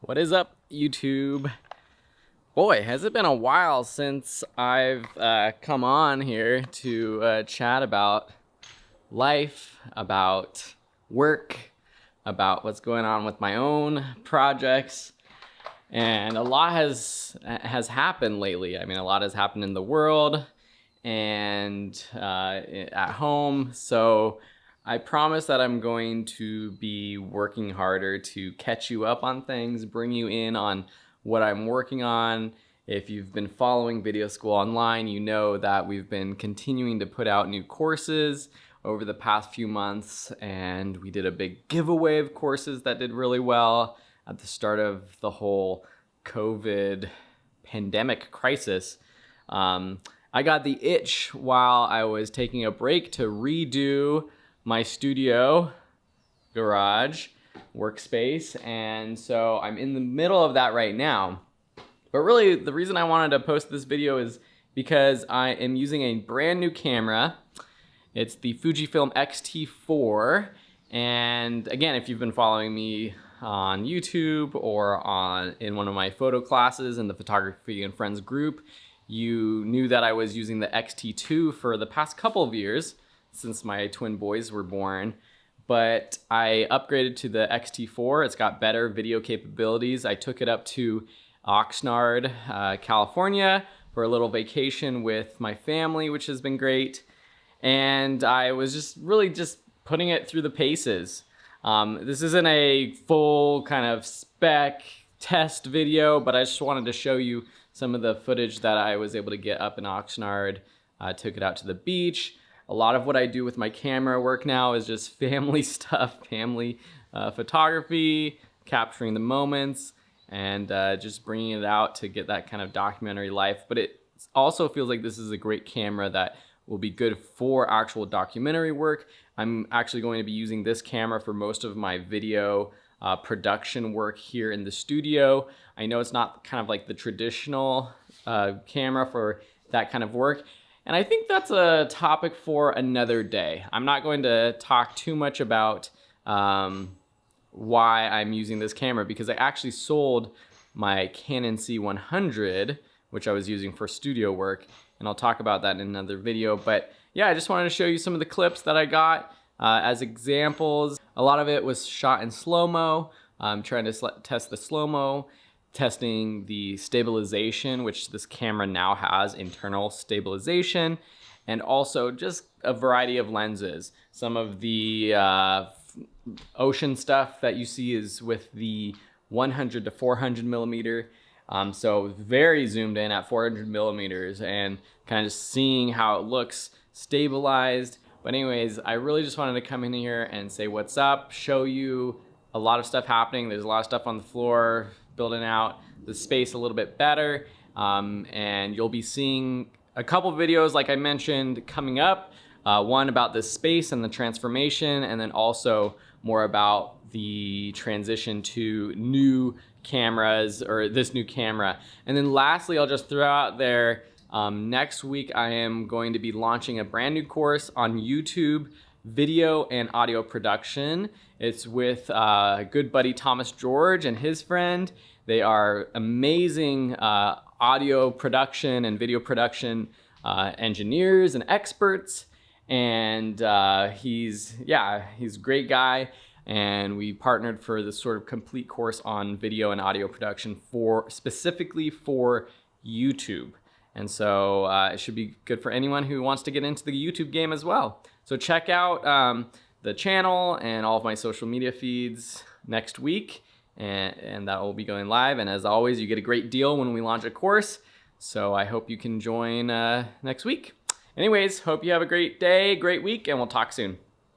What is up, YouTube? Boy, has it been a while since I've come on here to chat about life, about work, about what's going on with my own projects. And a lot has happened lately. I mean, a lot has happened in the world and at home. So I promise that I'm going to be working harder to catch you up on things, bring you in on what I'm working on. If you've been following Video School Online, you know that we've been continuing to put out new courses over the past few months, and we did a big giveaway of courses that did really well at the start of the whole COVID pandemic crisis. I got the itch while I was taking a break to redo my studio garage workspace, and so I'm in the middle of that right now. But really, the reason I wanted to post this video is because I am using a brand new camera. It's the Fujifilm XT4, and again, if you've been following me on YouTube or in one of my photo classes in the Photography and Friends group, you knew that I was using the XT2 for the past couple of years since my twin boys were born. But I upgraded to the XT4. It's got better video capabilities. I took it up to Oxnard, California for a little vacation with my family, which has been great. And I was just putting it through the paces. This isn't a full kind of spec test video, but I just wanted to show you some of the footage that I was able to get up in Oxnard. I took it out to the beach. A lot of what I do with my camera work now is just family stuff, family photography, capturing the moments, and just bringing it out to get that kind of documentary life. But it also feels like this is a great camera that will be good for actual documentary work. I'm actually going to be using this camera for most of my video production work here in the studio. I know it's not kind of like the traditional camera for that kind of work. And I think that's a topic for another day. I'm not going to talk too much about why I'm using this camera, because I actually sold my Canon C100, which I was using for studio work, and I'll talk about that in another video. But yeah, I just wanted to show you some of the clips that I got as examples. A lot of it was shot in slow-mo. I'm trying to test the slow-mo, testing the stabilization, which this camera now has internal stabilization, and also just a variety of lenses. Some of the ocean stuff that you see is with the 100 to 400 millimeter. So very zoomed in at 400 millimeters and kind of seeing how it looks stabilized. But anyways, I really just wanted to come in here and say what's up, show you a lot of stuff happening. There's a lot of stuff on the floor, building out the space a little bit better. And you'll be seeing a couple videos, like I mentioned, coming up. One about the space and the transformation, and then also more about the transition to new cameras, or this new camera. And then lastly, I'll just throw out there, next week I am going to be launching a brand new course on YouTube video and audio production. It's with good buddy Thomas George and his friend. They are amazing audio production and video production engineers and experts. And he's a great guy. And we partnered for this sort of complete course on video and audio production specifically for YouTube. And so it should be good for anyone who wants to get into the YouTube game as well. So check out the channel and all of my social media feeds next week, and that will be going live. And as always, you get a great deal when we launch a course. So I hope you can join next week. Anyways, hope you have a great day, great week, and we'll talk soon.